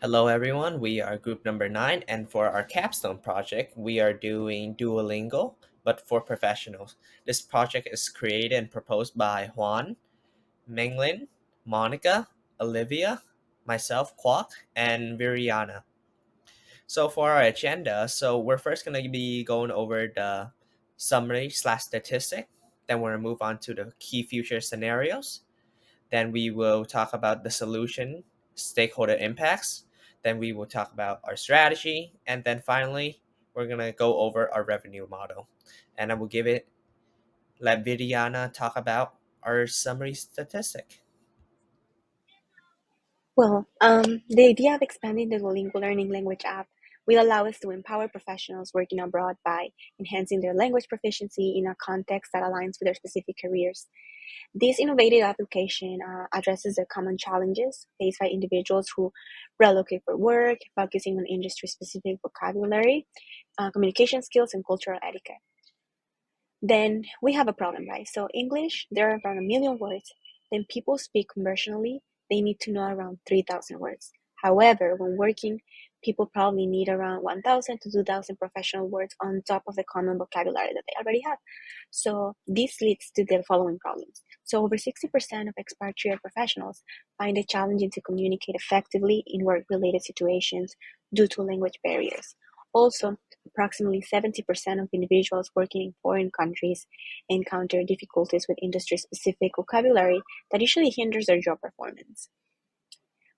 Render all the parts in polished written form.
Hello, everyone. We are group number 9, and for our Capstone project, we are doing Duolingo, but for professionals. This project is created and proposed by Juan, Menglin, Monica, Olivia, myself, Kwok, and Viriana. So for our agenda, we're first going to be going over the summary slash statistic. Then we're going to move on to the key future scenarios. Then we will talk about the solution, stakeholder impacts. Then we will talk about our strategy. And then finally, we're going to go over our revenue model. And I will let Vidiana talk about our summary statistic. The idea of expanding the Duolingo Learning Language app will allow us to empower professionals working abroad by enhancing their language proficiency in a context that aligns with their specific careers. This innovative application addresses the common challenges faced by individuals who relocate for work, focusing on industry specific vocabulary, communication skills, and cultural etiquette. Then we have a problem, right? So English, there are around a million words. Then people speak conversationally, they need to know around 3,000 words. However, when working, people probably need around 1,000 to 2,000 professional words on top of the common vocabulary that they already have. So this leads to the following problems. So over 60% of expatriate professionals find it challenging to communicate effectively in work-related situations due to language barriers. Also, approximately 70% of individuals working in foreign countries encounter difficulties with industry-specific vocabulary that usually hinders their job performance,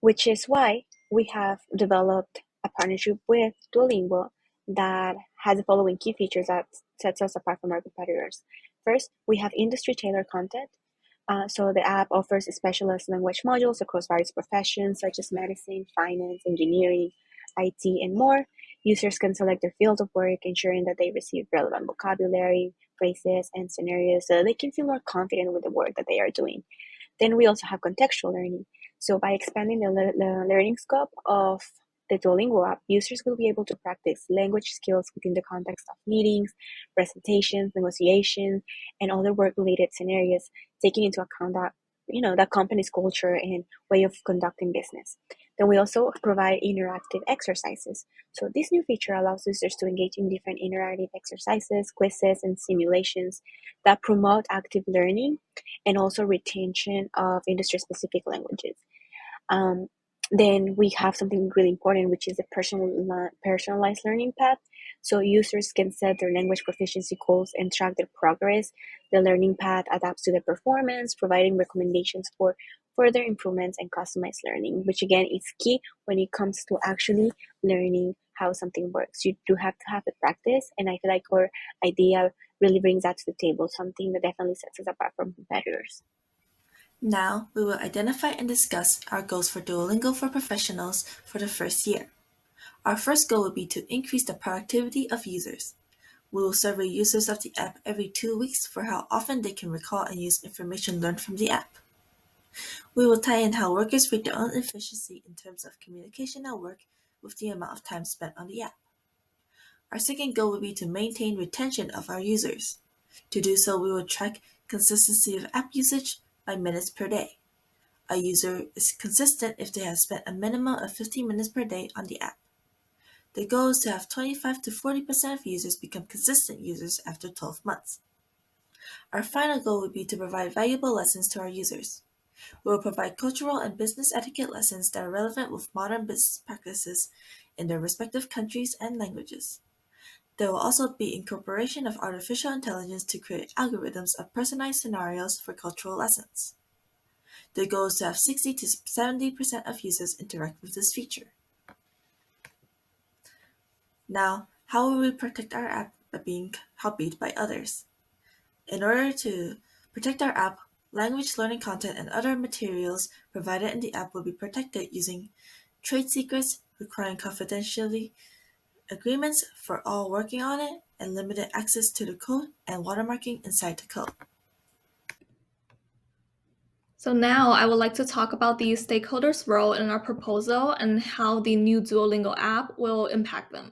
which is why we have developed a partnership with Duolingo that has the following key features that sets us apart from our competitors. First, we have industry-tailored content. So the app offers specialized language modules across various professions such as medicine, finance, engineering, IT, and more. Users can select their field of work, ensuring that they receive relevant vocabulary, phrases, and scenarios so they can feel more confident with the work that they are doing. Then we also have contextual learning. So by expanding the learning scope of the Duolingo app, users will be able to practice language skills within the context of meetings, presentations, negotiations, and other work-related scenarios, taking into account that that company's culture and way of conducting business. Then we also provide interactive exercises. So this new feature allows users to engage in different interactive exercises, quizzes, and simulations that promote active learning and also retention of industry-specific languages. Um, then we have something really important, which is a personalized learning path. So users can set their language proficiency goals and track their progress. The learning path adapts to their performance, providing recommendations for further improvements and customized learning, which again is key when it comes to actually learning how something works. You do have to have the practice, and I feel like our idea really brings that to the table, something that definitely sets us apart from competitors. Now, we will identify and discuss our goals for Duolingo for professionals for the first year. Our first goal will be to increase the productivity of users. We will survey users of the app every 2 weeks for how often they can recall and use information learned from the app. We will tie in how workers rate their own efficiency in terms of communication at work with the amount of time spent on the app. Our second goal will be to maintain retention of our users. To do so, we will track consistency of app usage by minutes per day. A user is consistent if they have spent a minimum of 15 minutes per day on the app. The goal is to have 25 to 40% of users become consistent users after 12 months. Our final goal would be to provide valuable lessons to our users. We will provide cultural and business etiquette lessons that are relevant with modern business practices in their respective countries and languages. There will also be incorporation of artificial intelligence to create algorithms of personalized scenarios for cultural lessons. The goal is to have 60 to 70% of users interact with this feature. Now, how will we protect our app by being copied by others? In order to protect our app, language learning content and other materials provided in the app will be protected using trade secrets, requiring confidentiality agreements for all working on it, and limited access to the code and watermarking inside the code. So now I would like to talk about the stakeholders' role in our proposal and how the new Duolingo app will impact them.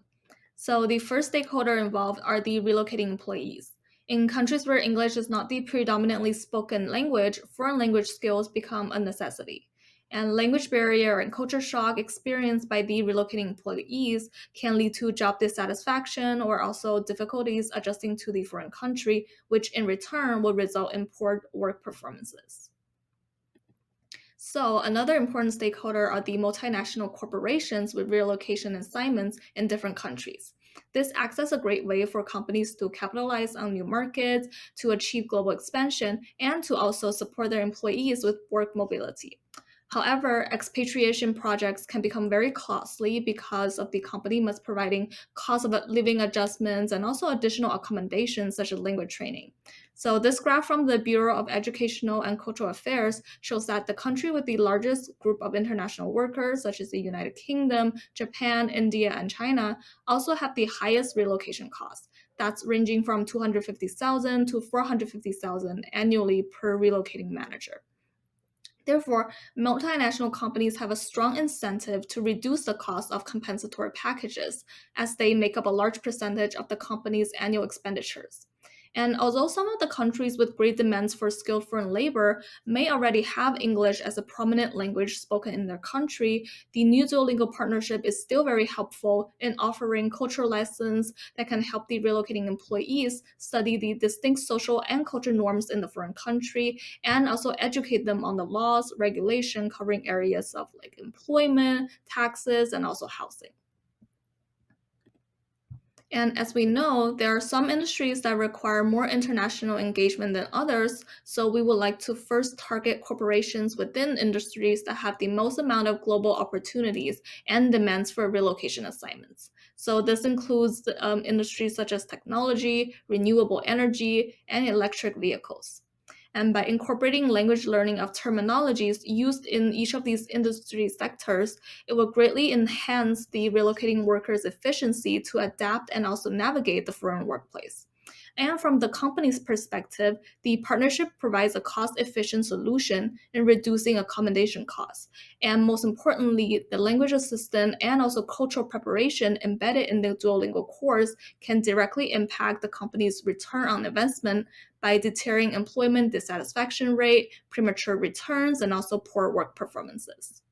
So the first stakeholder involved are the relocating employees. In countries where English is not the predominantly spoken language, foreign language skills become a necessity. And language barrier and culture shock experienced by the relocating employees can lead to job dissatisfaction or also difficulties adjusting to the foreign country, which in return will result in poor work performances. So, another important stakeholder are the multinational corporations with relocation assignments in different countries. This acts as a great way for companies to capitalize on new markets, to achieve global expansion, and to also support their employees with work mobility. However, expatriation projects can become very costly because of the company must providing cost of living adjustments and also additional accommodations such as language training. So this graph from the Bureau of Educational and Cultural Affairs shows that the country with the largest group of international workers, such as the United Kingdom, Japan, India, and China, also have the highest relocation costs. That's ranging from 250,000 to 450,000 annually per relocating manager. Therefore, multinational companies have a strong incentive to reduce the cost of compensatory packages, as they make up a large percentage of the company's annual expenditures. And although some of the countries with great demands for skilled foreign labor may already have English as a prominent language spoken in their country, the new Duolingo partnership is still very helpful in offering cultural lessons that can help the relocating employees study the distinct social and cultural norms in the foreign country and also educate them on the laws, regulation covering areas of like employment, taxes, and also housing. And as we know, there are some industries that require more international engagement than others, so we would like to first target corporations within industries that have the most amount of global opportunities and demands for relocation assignments. So this includes industries such as technology, renewable energy, and electric vehicles. And by incorporating language learning of terminologies used in each of these industry sectors, it will greatly enhance the relocating workers' efficiency to adapt and also navigate the foreign workplace. And from the company's perspective, the partnership provides a cost efficient solution in reducing accommodation costs. And most importantly, the language assistant and also cultural preparation embedded in the Duolingo course can directly impact the company's return on investment by deterring employment dissatisfaction rate, premature returns, and also poor work performances.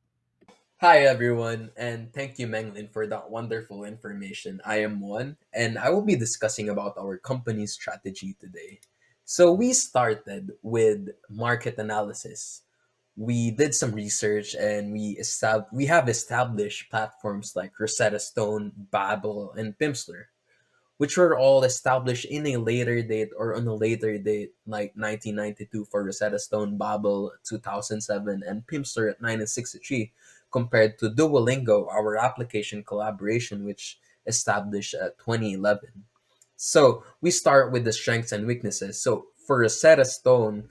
Hi everyone, and thank you Menglin for that wonderful information. I am Juan, and I will be discussing about our company's strategy today. So we started with market analysis. We did some research and we have established platforms like Rosetta Stone, Babbel, and Pimsleur, which were all established in a later date or on a later date, like 1992 for Rosetta Stone, Babel 2007, and Pimsleur at 1963, compared to Duolingo, our application collaboration, which established at 2011. So we start with the strengths and weaknesses. So for Rosetta Stone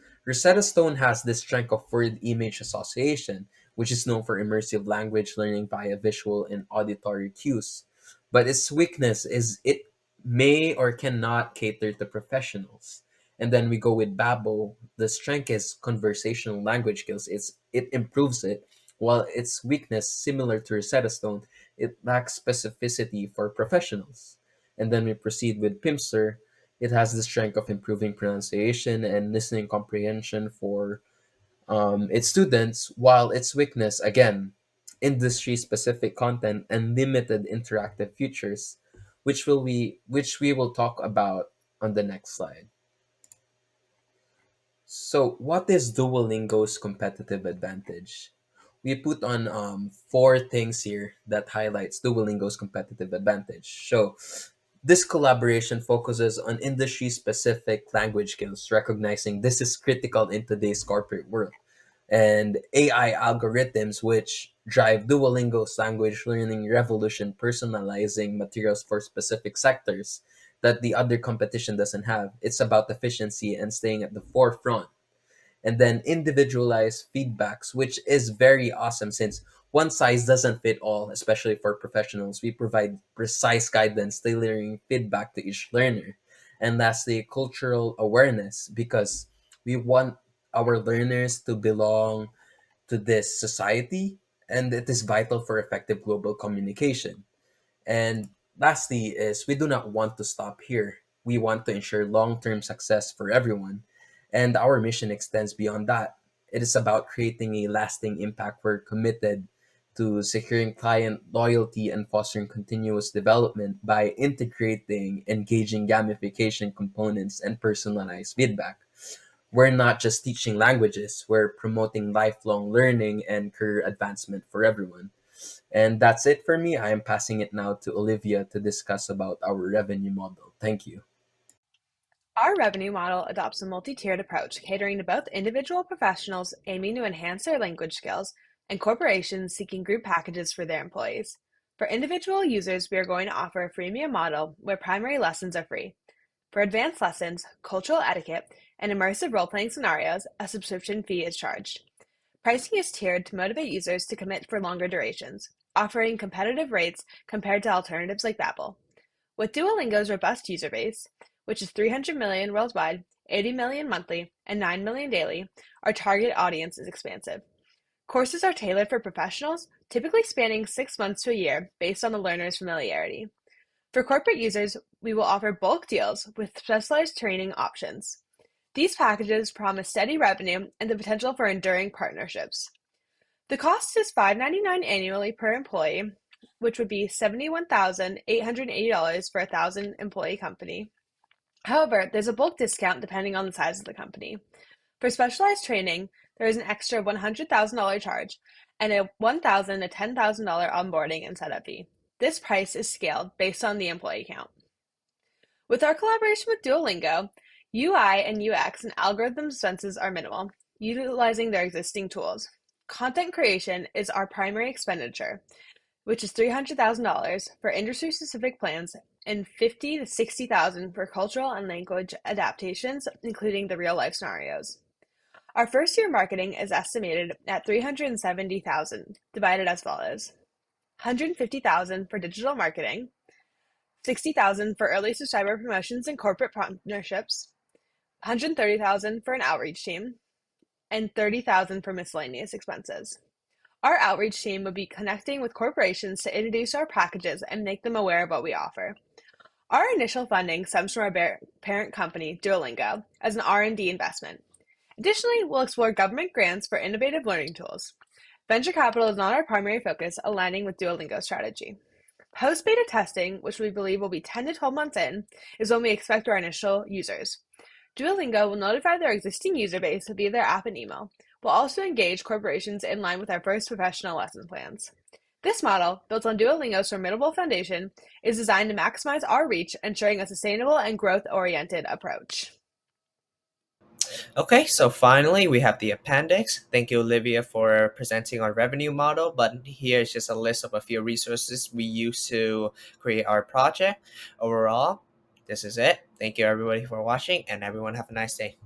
has this strength of word image association, which is known for immersive language learning via visual and auditory cues. But its weakness is it may or cannot cater to professionals. And then we go with Babel. The strength is conversational language skills. It improves it, while its weakness, similar to Rosetta Stone, it lacks specificity for professionals. And then we proceed with Pimsleur. It has the strength of improving pronunciation and listening comprehension for its students, while its weakness, again, industry specific content and limited interactive features, which we will talk about on the next slide. So, what is Duolingo's competitive advantage? We put on four things here that highlights Duolingo's competitive advantage. So, this collaboration focuses on industry specific language skills, recognizing this is critical in today's corporate world, and AI algorithms, which drive Duolingo's language learning revolution, personalizing materials for specific sectors that the other competition doesn't have. It's about efficiency and staying at the forefront, and then individualized feedbacks, which is very awesome since one size doesn't fit all, especially for professionals. We provide precise guidance, tailoring feedback to each learner. And lastly, cultural awareness, because we want our learners to belong to this society, and it is vital for effective global communication. And lastly, is we do not want to stop here. We want to ensure long term success for everyone. And our mission extends beyond that. It is about creating a lasting impact. We're committed to securing client loyalty and fostering continuous development by integrating engaging gamification components and personalized feedback. We're not just teaching languages, we're promoting lifelong learning and career advancement for everyone. And that's it for me. I am passing it now to Olivia to discuss about our revenue model. Thank you. Our revenue model adopts a multi-tiered approach, catering to both individual professionals aiming to enhance their language skills and corporations seeking group packages for their employees. For individual users, we are going to offer a freemium model where primary lessons are free. For advanced lessons, cultural etiquette, and immersive role-playing scenarios, a subscription fee is charged. Pricing is tiered to motivate users to commit for longer durations, offering competitive rates compared to alternatives like Babbel. With Duolingo's robust user base, which is 300 million worldwide, 80 million monthly, and 9 million daily, our target audience is expansive. Courses are tailored for professionals, typically spanning 6 months to a year based on the learner's familiarity. For corporate users, we will offer bulk deals with specialized training options. These packages promise steady revenue and the potential for enduring partnerships. The cost is $5.99 annually per employee, which would be $71,880 for a 1,000 employee company. However, there's a bulk discount depending on the size of the company. For specialized training, there is an extra $100,000 charge and a $1,000 to $10,000 onboarding and setup fee. This price is scaled based on the employee count. With our collaboration with Duolingo, UI and UX and algorithm expenses are minimal, utilizing their existing tools. Content creation is our primary expenditure, which is $300,000 for industry-specific plans and 50 to 60,000 for cultural and language adaptations, including the real-life scenarios. Our first year marketing is estimated at 370,000, divided as follows: 150,000 for digital marketing, 60,000 for early subscriber promotions and corporate partnerships, 130,000 for an outreach team, and 30,000 for miscellaneous expenses. Our outreach team would be connecting with corporations to introduce our packages and make them aware of what we offer. Our initial funding stems from our parent company, Duolingo, as an R&D investment. Additionally, we'll explore government grants for innovative learning tools. Venture capital is not our primary focus, aligning with Duolingo's strategy. Post-beta testing, which we believe will be 10 to 12 months in, is when we expect our initial users. Duolingo will notify their existing user base via their app and email. We'll also engage corporations in line with our first professional lesson plans. This model, built on Duolingo's formidable foundation, is designed to maximize our reach, ensuring a sustainable and growth-oriented approach. Okay, so finally we have the appendix. Thank you, Olivia, for presenting our revenue model. But here's just a list of a few resources we use to create our project. Overall, this is it. Thank you, everybody, for watching, and everyone have a nice day.